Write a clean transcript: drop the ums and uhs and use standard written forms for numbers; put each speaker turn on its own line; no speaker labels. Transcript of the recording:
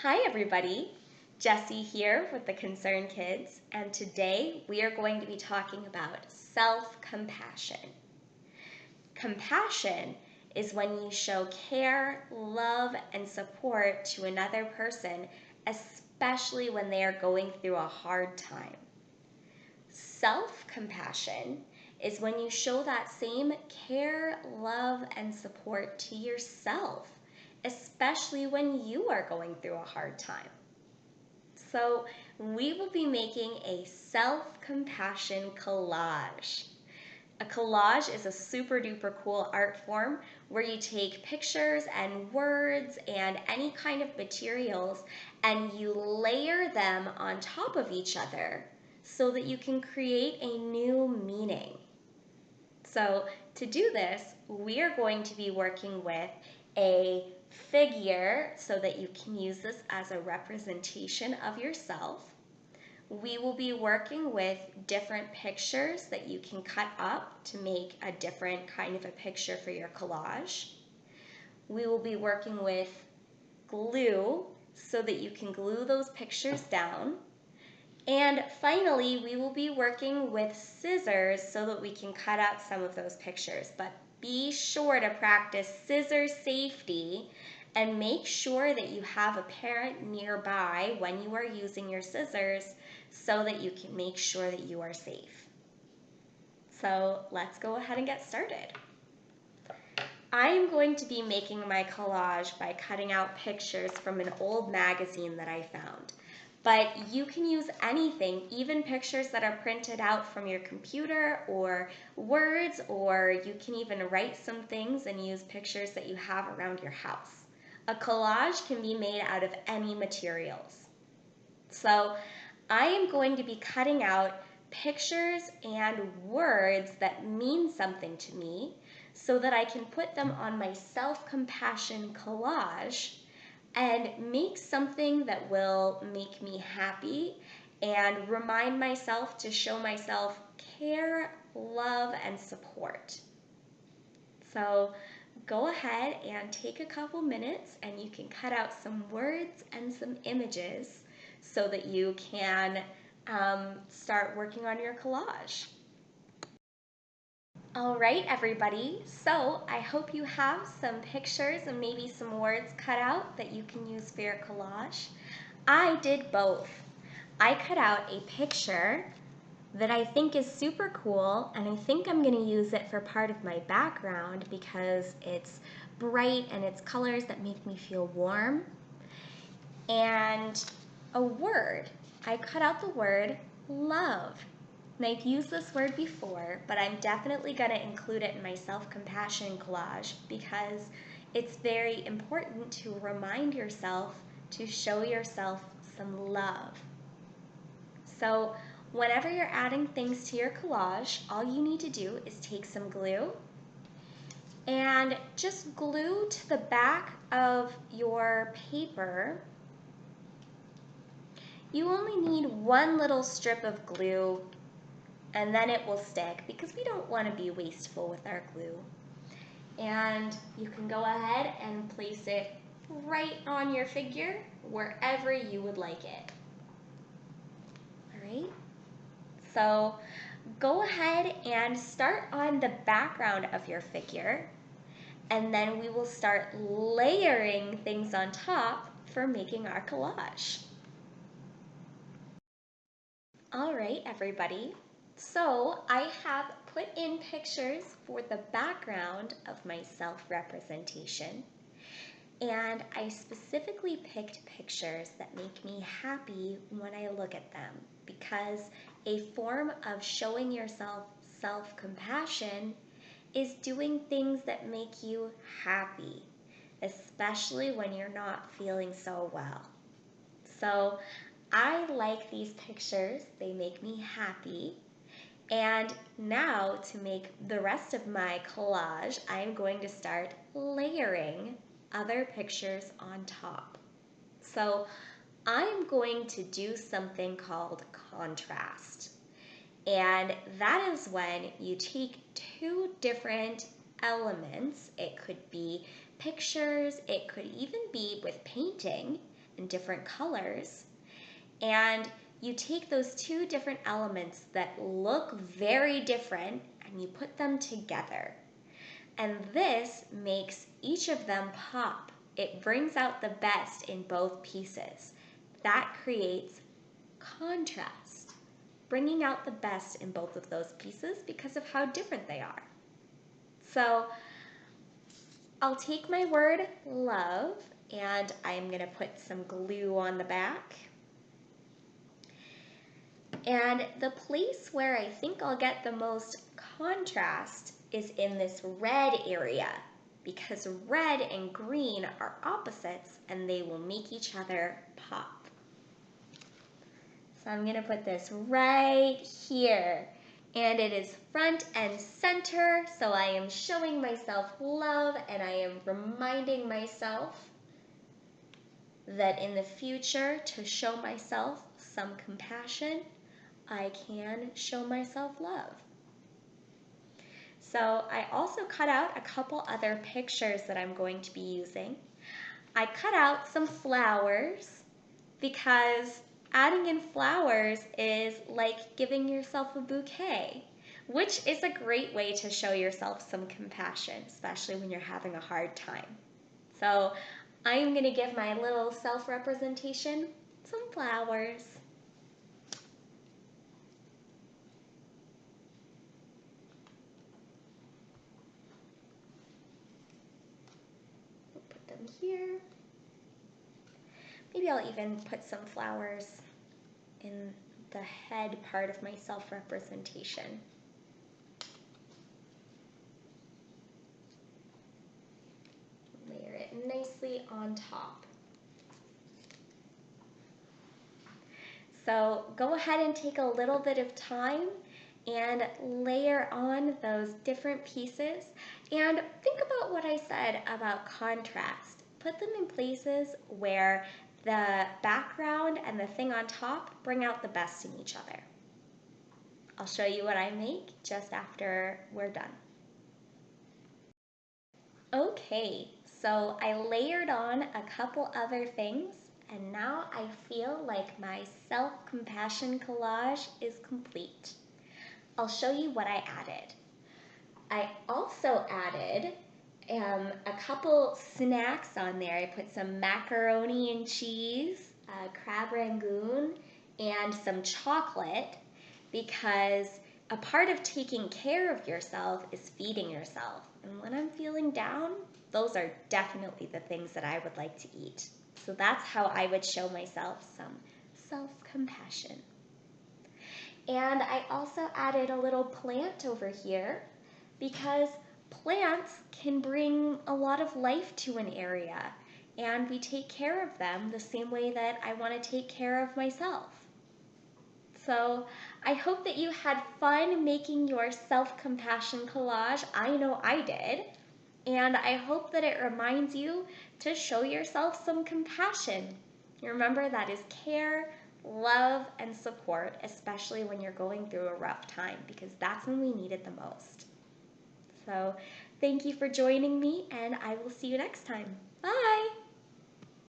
Hi everybody, Jessi here with the Concerned Kids, and today we are going to be talking about self-compassion. Compassion is when you show care, love, and support to another person, especially when they are going through a hard time. Self-compassion is when you show that same care, love, and support to yourself, especially when you are going through a hard time. So we will be making a self-compassion collage. A collage is a super duper cool art form where you take pictures and words and any kind of materials and you layer them on top of each other so that you can create a new meaning. So to do this, we are going to be working with a figure so that you can use this as a representation of yourself. We will be working with different pictures that you can cut up to make a different kind of a picture for your collage. We will be working with glue so that you can glue those pictures down. And finally, we will be working with scissors so that we can cut out some of those pictures. But be sure to practice scissor safety and make sure that you have a parent nearby when you are using your scissors so that you can make sure that you are safe. So let's go ahead and get started. I am going to be making my collage by cutting out pictures from an old magazine that I found. But you can use anything, even pictures that are printed out from your computer or words, or you can even write some things and use pictures that you have around your house. A collage can be made out of any materials. So I am going to be cutting out pictures and words that mean something to me so that I can put them on my self-compassion collage and make something that will make me happy and remind myself to show myself care, love, and support. So go ahead and take a couple minutes and you can cut out some words and some images so that you can start working on your collage. All right, everybody, so I hope you have some pictures and maybe some words cut out that you can use for your collage. I did both. I cut out a picture that I think is super cool, and I think I'm going to use it for part of my background because it's bright and it's colors that make me feel warm. And a word. I cut out the word love. And I've used this word before, but I'm definitely going to include it in my self-compassion collage because it's very important to remind yourself to show yourself some love. So whenever you're adding things to your collage, all you need to do is take some glue and just glue to the back of your paper. You only need one little strip of glue and then it will stick because we don't want to be wasteful with our glue. And you can go ahead and place it right on your figure wherever you would like it. All right? So go ahead and start on the background of your figure, and then we will start layering things on top for making our collage. All right, everybody. So I have put in pictures for the background of my self-representation, and I specifically picked pictures that make me happy when I look at them because a form of showing yourself self-compassion is doing things that make you happy, especially when you're not feeling so well. So I like these pictures, they make me happy. And now to make the rest of my collage, I'm going to start layering other pictures on top. So I'm going to do something called contrast. And that is when you take two different elements, it could be pictures, it could even be with painting, and different colors, and you take those two different elements that look very different and you put them together. And this makes each of them pop. It brings out the best in both pieces. That creates contrast, bringing out the best in both of those pieces because of how different they are. So I'll take my word love and I'm going to put some glue on the back. And the place where I think I'll get the most contrast is in this red area, because red and green are opposites and they will make each other pop. So I'm going to put this right here, and it is front and center, so I am showing myself love and I am reminding myself that in the future, to show myself some compassion, I can show myself love. So I also cut out a couple other pictures that I'm going to be using. I cut out some flowers because adding in flowers is like giving yourself a bouquet, which is a great way to show yourself some compassion, especially when you're having a hard time. So I'm going to give my little self-representation some flowers. Here. Maybe I'll even put some flowers in the head part of my self-representation. Layer it nicely on top. So go ahead and take a little bit of time and layer on those different pieces, and think about what I said about contrast. Put them in places where the background and the thing on top bring out the best in each other. I'll show you what I make just after we're done. Okay, so I layered on a couple other things, and now I feel like my self-compassion collage is complete. I'll show you what I added. I also added a couple snacks on there. I put some macaroni and cheese, crab rangoon, and some chocolate, because a part of taking care of yourself is feeding yourself. And when I'm feeling down, those are definitely the things that I would like to eat. So that's how I would show myself some self-compassion. And I also added a little plant over here because plants can bring a lot of life to an area, and we take care of them the same way that I want to take care of myself. So I hope that you had fun making your self-compassion collage. I know I did. And I hope that it reminds you to show yourself some compassion. Remember, that is care, love, and support, especially when you're going through a rough time, because that's when we need it the most. So thank you for joining me, and I will see you next time. Bye!